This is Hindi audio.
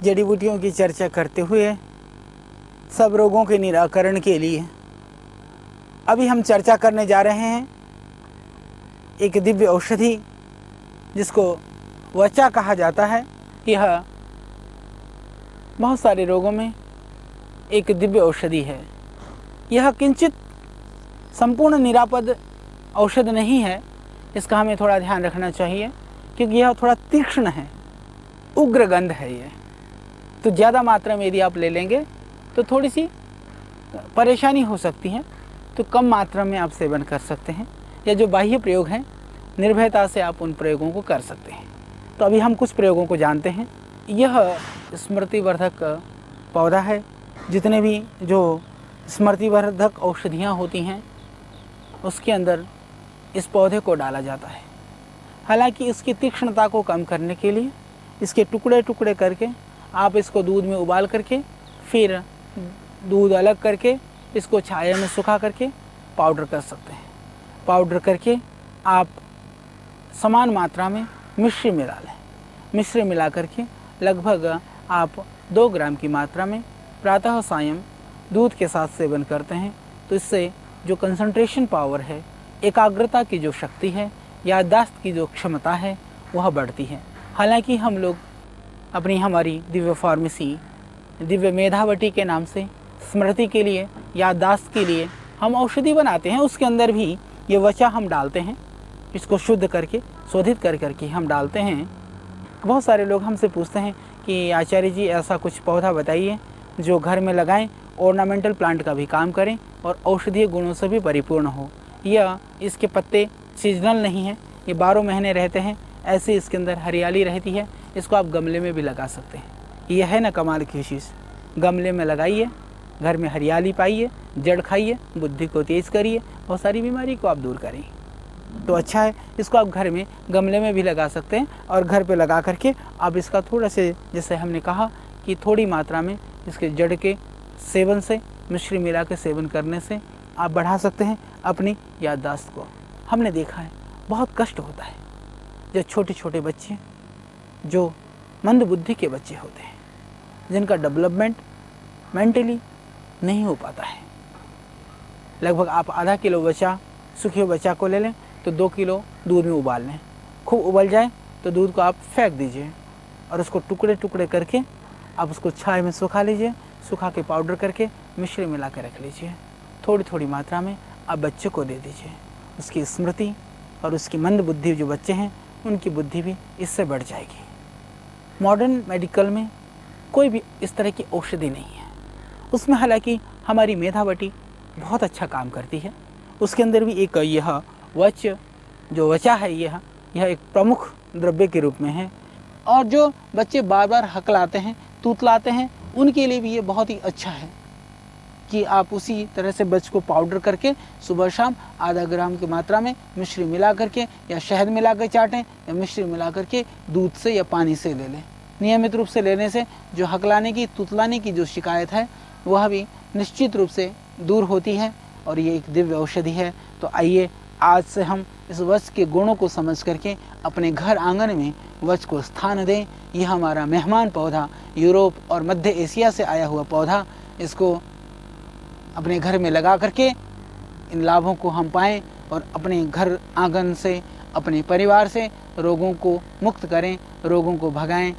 जड़ी बूटियों की चर्चा करते हुए सब रोगों के निराकरण के लिए अभी हम चर्चा करने जा रहे हैं एक दिव्य औषधि जिसको वचा कहा जाता है। यह बहुत सारे रोगों में एक दिव्य औषधि है। यह किंचित संपूर्ण निरापद औषध नहीं है, इसका हमें थोड़ा ध्यान रखना चाहिए क्योंकि यह थोड़ा तीक्ष्ण है, उग्र गंध है ये। तो ज़्यादा मात्रा में यदि आप ले लेंगे तो थोड़ी सी परेशानी हो सकती है, तो कम मात्रा में आप सेवन कर सकते हैं या जो बाह्य प्रयोग हैं निर्भयता से आप उन प्रयोगों को कर सकते हैं। तो अभी हम कुछ प्रयोगों को जानते हैं। यह स्मृतिवर्धक पौधा है। जितने भी जो स्मृतिवर्धक औषधियाँ होती हैं उसके अंदर इस पौधे को डाला जाता है। हालांकि इसकी तीक्ष्णता को कम करने के लिए इसके टुकड़े टुकड़े करके आप इसको दूध में उबाल करके फिर दूध अलग करके इसको छाया में सुखा करके पाउडर कर सकते हैं। पाउडर करके आप समान मात्रा में मिश्री मिला लें। मिश्री मिला करके लगभग आप 2 ग्राम की मात्रा में प्रातः सायं दूध के साथ सेवन करते हैं तो इससे जो कंसंट्रेशन पावर है, एकाग्रता की जो शक्ति है, याददाश्त की जो क्षमता है वह बढ़ती है। हालांकि हम लोग हमारी दिव्य फार्मेसी, दिव्य मेधावटी के नाम से स्मृति के लिए, याददाश्त के लिए हम औषधि बनाते हैं। उसके अंदर भी ये वचा हम डालते हैं, इसको शुद्ध करके शोधित कर करके हम डालते हैं। बहुत सारे लोग हमसे पूछते हैं कि आचार्य जी ऐसा कुछ पौधा बताइए जो घर में लगाएं, ऑर्नामेंटल प्लांट का भी काम करें और औषधीय गुणों से भी परिपूर्ण हो। यह इसके पत्ते सीजनल नहीं हैं, ये 12 महीने रहते हैं। ऐसे इसके अंदर हरियाली रहती है। इसको आप गमले में भी लगा सकते हैं। यह है ना कमाल की चीज़। गमले में लगाइए, घर में हरियाली पाइए, जड़ खाइए, बुद्धि को तेज करिए, बहुत सारी बीमारी को आप दूर करें। तो अच्छा है, इसको आप घर में गमले में भी लगा सकते हैं और घर पे लगा करके आप इसका थोड़ा से, जैसे हमने कहा कि थोड़ी मात्रा में इसके जड़ के सेवन से, मिश्री मिला के सेवन करने से आप बढ़ा सकते हैं अपनी याददाश्त को। हमने देखा है बहुत कष्ट होता है जो छोटे छोटे बच्चे, जो मंद बुद्धि के बच्चे होते हैं, जिनका डेवलपमेंट मेंटली नहीं हो पाता है। लगभग आप आधा किलो वचा, सूखे वचा को ले लें तो 2 किलो दूध में उबाल लें। खूब उबल जाए तो दूध को आप फेंक दीजिए और उसको टुकड़े टुकड़े करके आप उसको छाया में सुखा लीजिए। सुखा के पाउडर करके मिश्री मिला के रख लीजिए। थोड़ी थोड़ी मात्रा में आप बच्चे को दे दीजिए। उसकी स्मृति और उसकी मंद बुद्धि जो बच्चे हैं उनकी बुद्धि भी इससे बढ़ जाएगी। मॉडर्न मेडिकल में कोई भी इस तरह की औषधि नहीं है। उसमें हालांकि हमारी मेधावटी बहुत अच्छा काम करती है। उसके अंदर भी एक यह जो वचा है यह एक प्रमुख द्रव्य के रूप में है। और जो बच्चे बार बार हकलाते हैं, तूतलाते हैं, उनके लिए भी ये बहुत ही अच्छा है कि आप उसी तरह से बच्चे को पाउडर करके सुबह शाम आधा ग्राम की मात्रा में मिश्री मिला करके या शहद मिला कर चाटें या मिश्री मिला करके दूध से या पानी से ले लें। नियमित रूप से लेने से जो हकलाने की, तुतलाने की जो शिकायत है वह भी निश्चित रूप से दूर होती है और ये एक दिव्य औषधि है। तो आइए आज से हम इस वच के गुणों को समझ करके अपने घर आंगन में वच को स्थान दें। यह हमारा मेहमान पौधा, यूरोप और मध्य एशिया से आया हुआ पौधा, इसको अपने घर में लगा करके इन लाभों को हम पाएं और अपने घर आंगन से, अपने परिवार से रोगों को मुक्त करें, रोगों को भगाएं।